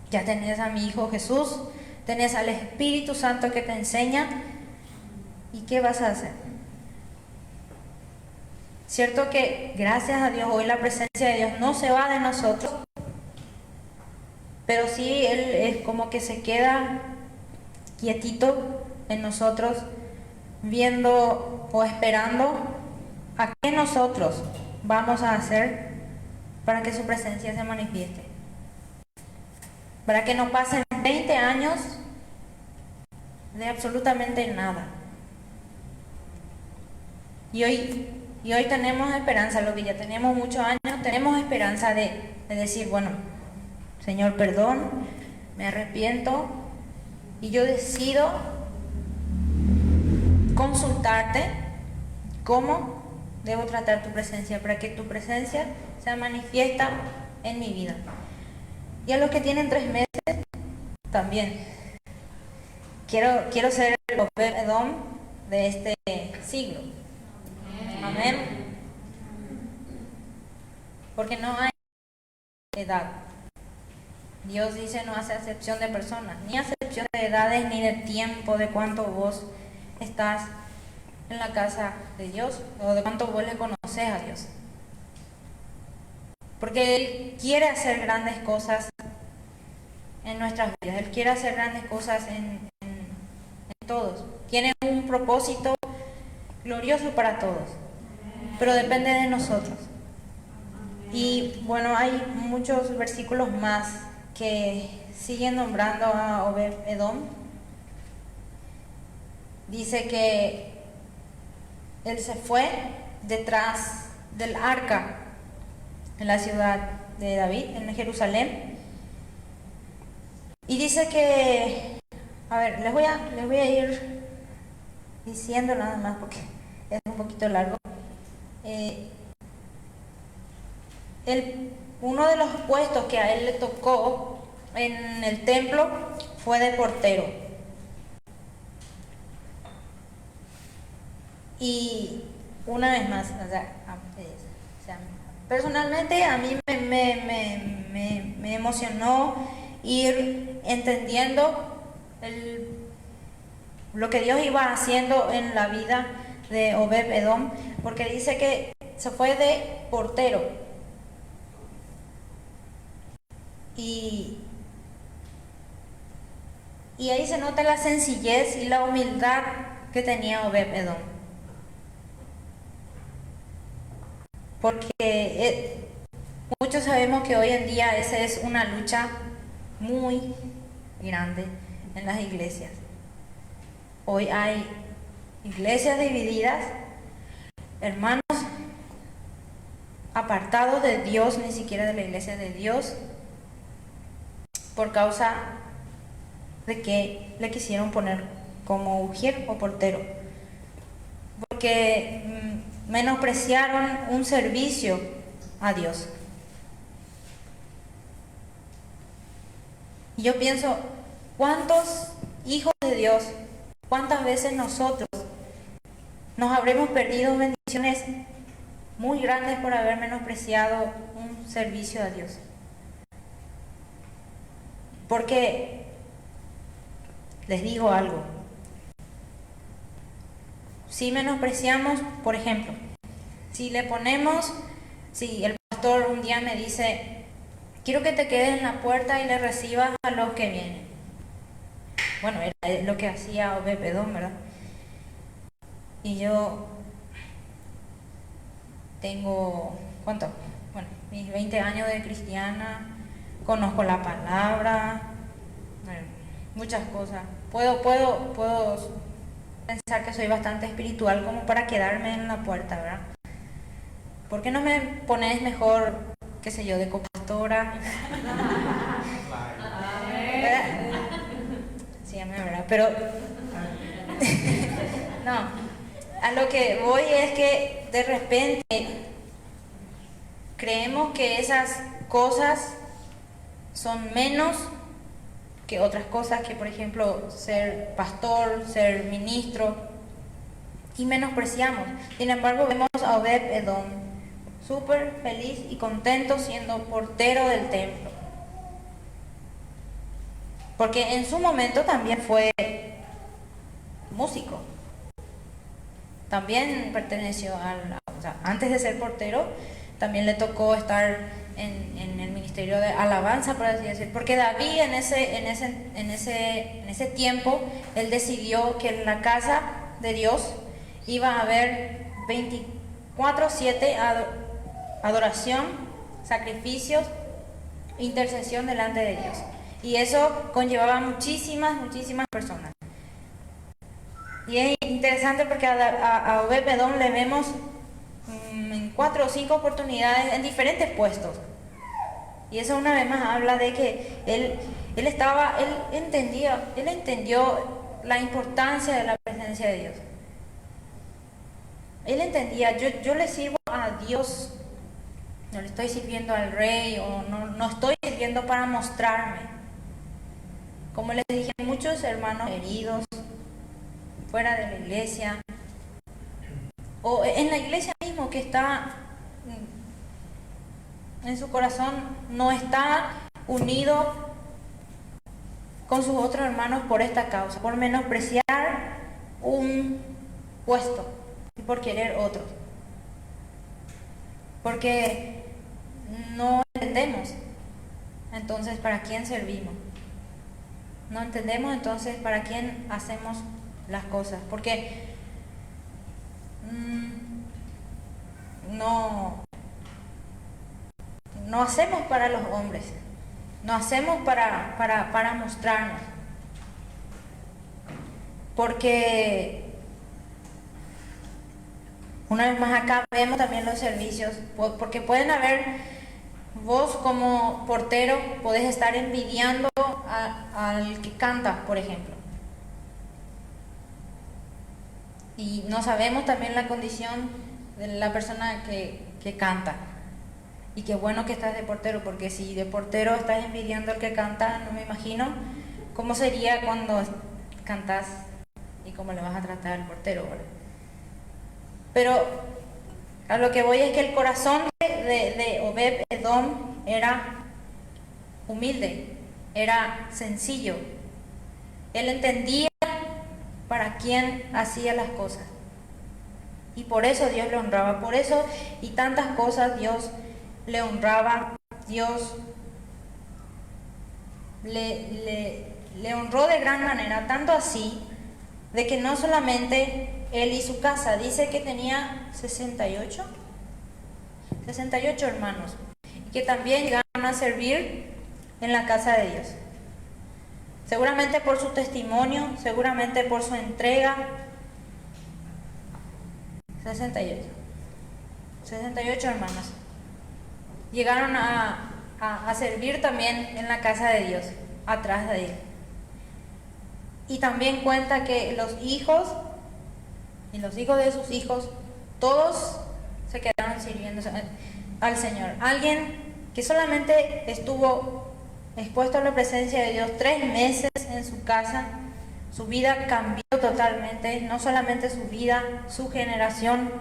ya tenés a mi Hijo Jesús, tenés al Espíritu Santo que te enseña, ¿y qué vas a hacer? Cierto que gracias a Dios hoy la presencia de Dios no se va de nosotros, pero sí Él es como que se queda quietito en nosotros, viendo o esperando a qué nosotros vamos a hacer para que su presencia se manifieste. Para que no pasen 20 años de absolutamente nada. Y hoy tenemos esperanza, lo que ya tenemos muchos años, tenemos esperanza de decir, bueno, Señor, perdón, me arrepiento y yo decido consultarte cómo debo tratar tu presencia para que tu presencia se manifiesta en mi vida. Y a los que tienen 3 meses, también. Quiero ser el Obed-Edom de este siglo. Amén. Porque no hay edad. Dios dice no hace acepción de personas, ni acepción de edades, ni de tiempo, de cuánto vos estás en la casa de Dios o de cuánto vos le conoces a Dios. Porque Él quiere hacer grandes cosas en nuestras vidas. Él quiere hacer grandes cosas en todos. Tiene un propósito glorioso para todos, pero depende de nosotros. Y bueno, hay muchos versículos más que siguen nombrando a Obed-Edom. Dice que él se fue detrás del arca en la ciudad de David, en Jerusalén. Y dice que, a ver, les voy a ir diciendo nada más porque es un poquito largo. Uno de los puestos que a él le tocó en el templo fue de portero. Y una vez más, o sea, personalmente a mí me emocionó ir entendiendo lo que Dios iba haciendo en la vida de Obed-Edom, porque dice que se fue de portero. Y ahí se nota la sencillez y la humildad que tenía Obed-Edom. Porque muchos sabemos que hoy en día esa es una lucha muy grande en las iglesias. Hoy hay iglesias divididas, hermanos apartados de Dios, ni siquiera de la iglesia de Dios, por causa de que le quisieron poner como ujier o portero, porque menospreciaron un servicio a Dios. Y yo pienso, ¿cuántos hijos de Dios, cuántas veces nosotros nos habremos perdido bendiciones muy grandes por haber menospreciado un servicio a Dios? Porque les digo algo, si menospreciamos, por ejemplo, si el pastor un día me dice, quiero que te quedes en la puerta y le recibas a los que vienen. Bueno, era lo que hacía Obed-Edom, ¿verdad? Y yo tengo, ¿cuánto? Bueno, mis 20 años de cristiana, conozco la palabra, muchas cosas. Puedo pensar que soy bastante espiritual como para quedarme en la puerta, ¿verdad? ¿Por qué no me pones mejor, qué sé yo, de copastora? ¿Verdad? Sí, ¿verdad? Pero no, a lo que voy es que de repente creemos que esas cosas son menos que otras cosas, que por ejemplo ser pastor, ser ministro, y menospreciamos. Sin embargo, vemos a Obed-Edom súper feliz y contento siendo portero del templo, porque en su momento también fue músico, también perteneció o sea, antes de ser portero también le tocó estar en el ministerio de alabanza, por así decir, porque David en ese tiempo, él decidió que en la casa de Dios iba a haber 24/7 adoración, sacrificios, intercesión delante de Dios. Y eso conllevaba muchísimas personas. Y es interesante porque a Obed-Edom le vemos en 4 o 5 oportunidades en diferentes puestos. Y eso una vez más habla de que él entendió la importancia de la presencia de Dios. Él entendía, yo le sirvo a Dios, no le estoy sirviendo al rey, o no estoy sirviendo para mostrarme. Como les dije, hay muchos hermanos heridos fuera de la iglesia, o en la iglesia mismo, que está en su corazón, no está unido con sus otros hermanos por esta causa, por menospreciar un puesto y por querer otro, porque no entendemos entonces para quién servimos, no entendemos entonces para quién hacemos las cosas, porque no hacemos para los hombres, no hacemos para mostrarnos, porque una vez más acá vemos también los servicios, porque pueden haber, vos como portero podés estar envidiando al que canta, por ejemplo, y no sabemos también la condición de la persona que canta. Y qué bueno que estás de portero, porque si de portero estás envidiando al que canta, no me imagino cómo sería cuando cantas y cómo le vas a tratar al portero, ¿verdad? Pero a lo que voy es que el corazón de Obed-Edom era humilde, era sencillo. Él entendía para quién hacía las cosas. Y por eso Dios le honraba, por eso y tantas cosas Dios le honraba, Dios le honró de gran manera, tanto así de que no solamente él y su casa, dice que tenía 68 hermanos, y que también llegaron a servir en la casa de Dios, seguramente por su testimonio, seguramente por su entrega. 68 hermanos llegaron a servir también en la casa de Dios, atrás de él. Y también cuenta que los hijos y los hijos de sus hijos, todos se quedaron sirviendo al Señor. Alguien que solamente estuvo expuesto a la presencia de Dios 3 meses en su casa, su vida cambió totalmente, no solamente su vida, su generación.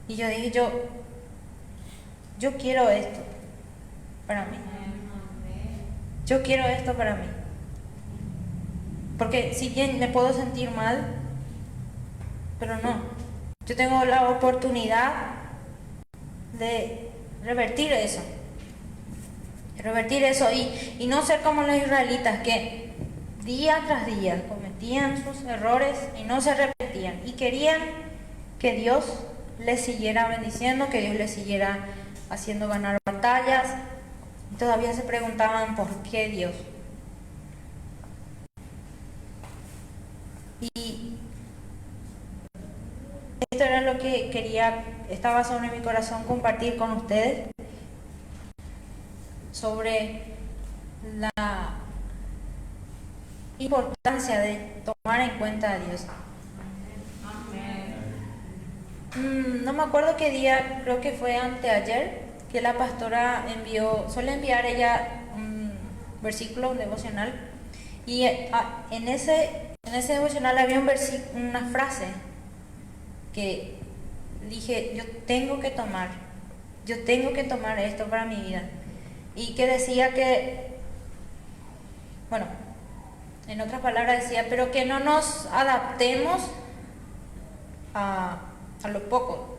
Y yo dije, yo quiero esto para mí. Yo quiero esto para mí. Porque si bien me puedo sentir mal, pero no. Yo tengo la oportunidad de revertir eso. Y no ser como los israelitas que día tras día cometían sus errores y no se arrepentían. Y querían que Dios les siguiera bendiciendo, que Dios les siguiera haciendo ganar batallas, y todavía se preguntaban por qué Dios. Y esto era lo que estaba sobre mi corazón compartir con ustedes, sobre la importancia de tomar en cuenta a Dios. No me acuerdo qué día, creo que fue anteayer, que la pastora suele enviar ella un versículo devocional, y en ese devocional había una frase que dije, yo tengo que tomar esto para mi vida, y que decía que, bueno, en otras palabras decía, pero que no nos adaptemos a lo poco,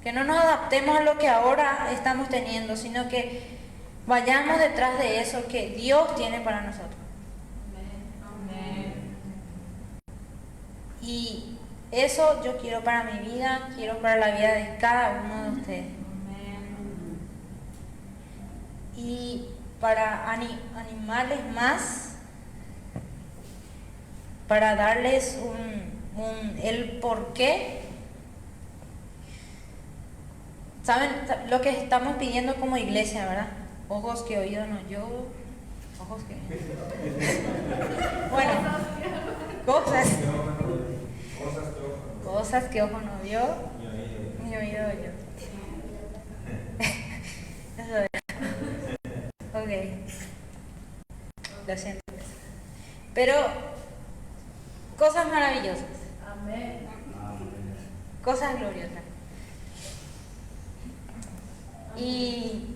Que no nos adaptemos a lo que ahora estamos teniendo, sino que vayamos detrás de eso que Dios tiene para nosotros. Y eso yo quiero para mi vida, quiero para la vida de cada uno de ustedes. Y para animarles más, para darles el porqué. ¿Saben lo que estamos pidiendo como iglesia, verdad? Ojos que oído no yo, ojos que... Bueno, cosas que ojo no vio, ni oído yo. Eso es. Ok. Lo siento. Pero cosas maravillosas. Amén. Cosas gloriosas. Y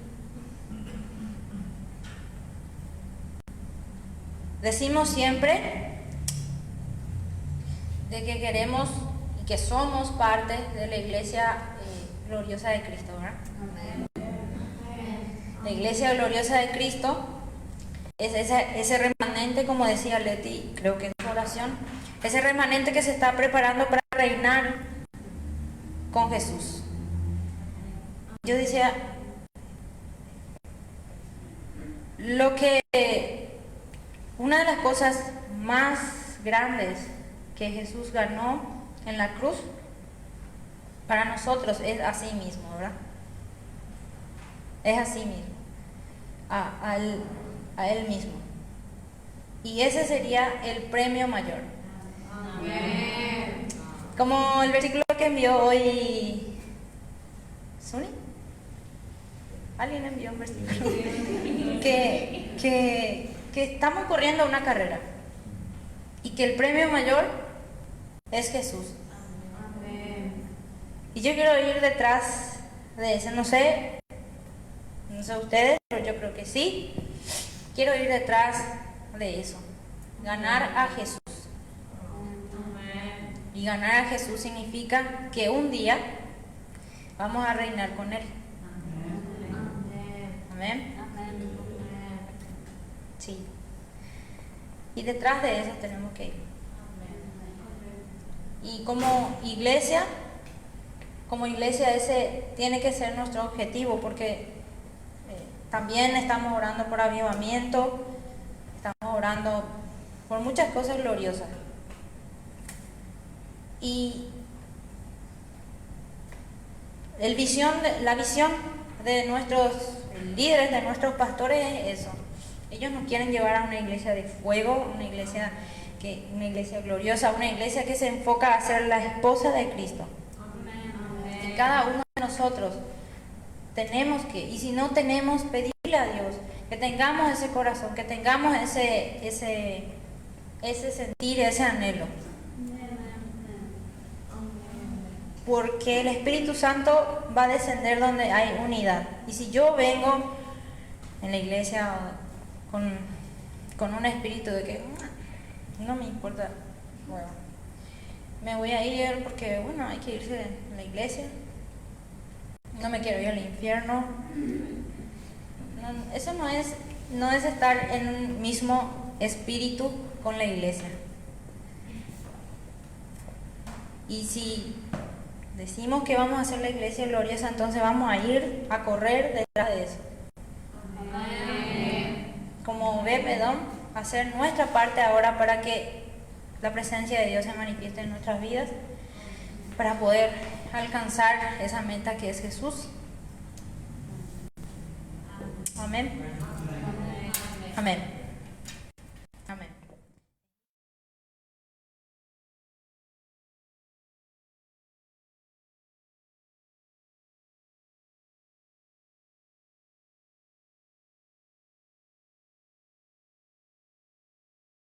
decimos siempre de que queremos y que somos parte de la iglesia gloriosa de Cristo, ¿verdad? Amén. La iglesia gloriosa de Cristo es ese remanente, como decía Leti, creo que en su oración, ese remanente que se está preparando para reinar con Jesús. Yo decía, una de las cosas más grandes que Jesús ganó en la cruz, para nosotros es a sí mismo, ¿verdad? Es a sí mismo, a Él mismo. Y ese sería el premio mayor. Amén. Como el versículo que envió hoy ¿Suni? ¿Alguien envió un versículo? que estamos corriendo una carrera y que el premio mayor es Jesús. Amén. Y yo quiero ir detrás de eso. No sé ustedes, pero yo creo que sí. Quiero ir detrás de eso. Ganar a Jesús. Amén. Y ganar a Jesús significa que un día vamos a reinar con Él. Amén. Amén. Sí. Y detrás de eso tenemos que ir. Y como iglesia ese tiene que ser nuestro objetivo, porque también estamos orando por avivamiento, estamos orando por muchas cosas gloriosas. Y la visión de nuestros líderes, de nuestros pastores es eso. Ellos nos quieren llevar a una iglesia de fuego, una iglesia gloriosa, una iglesia que se enfoca a ser la esposa de Cristo. Amén. Y cada uno de nosotros tenemos que, y si no tenemos, pedirle a Dios que tengamos ese corazón, que tengamos ese sentir, ese anhelo. Porque el Espíritu Santo va a descender donde hay unidad. Y si yo vengo en la iglesia con un espíritu de que no me importa, bueno, me voy a ir porque bueno, hay que irse a la iglesia, no me quiero ir al infierno, no, eso no es estar en un mismo espíritu con la iglesia. Y si decimos que vamos a hacer la iglesia gloriosa, entonces vamos a ir a correr detrás de eso. Amén. Como bebedón, hacer nuestra parte ahora para que la presencia de Dios se manifieste en nuestras vidas, para poder alcanzar esa meta que es Jesús. Amén. Amén.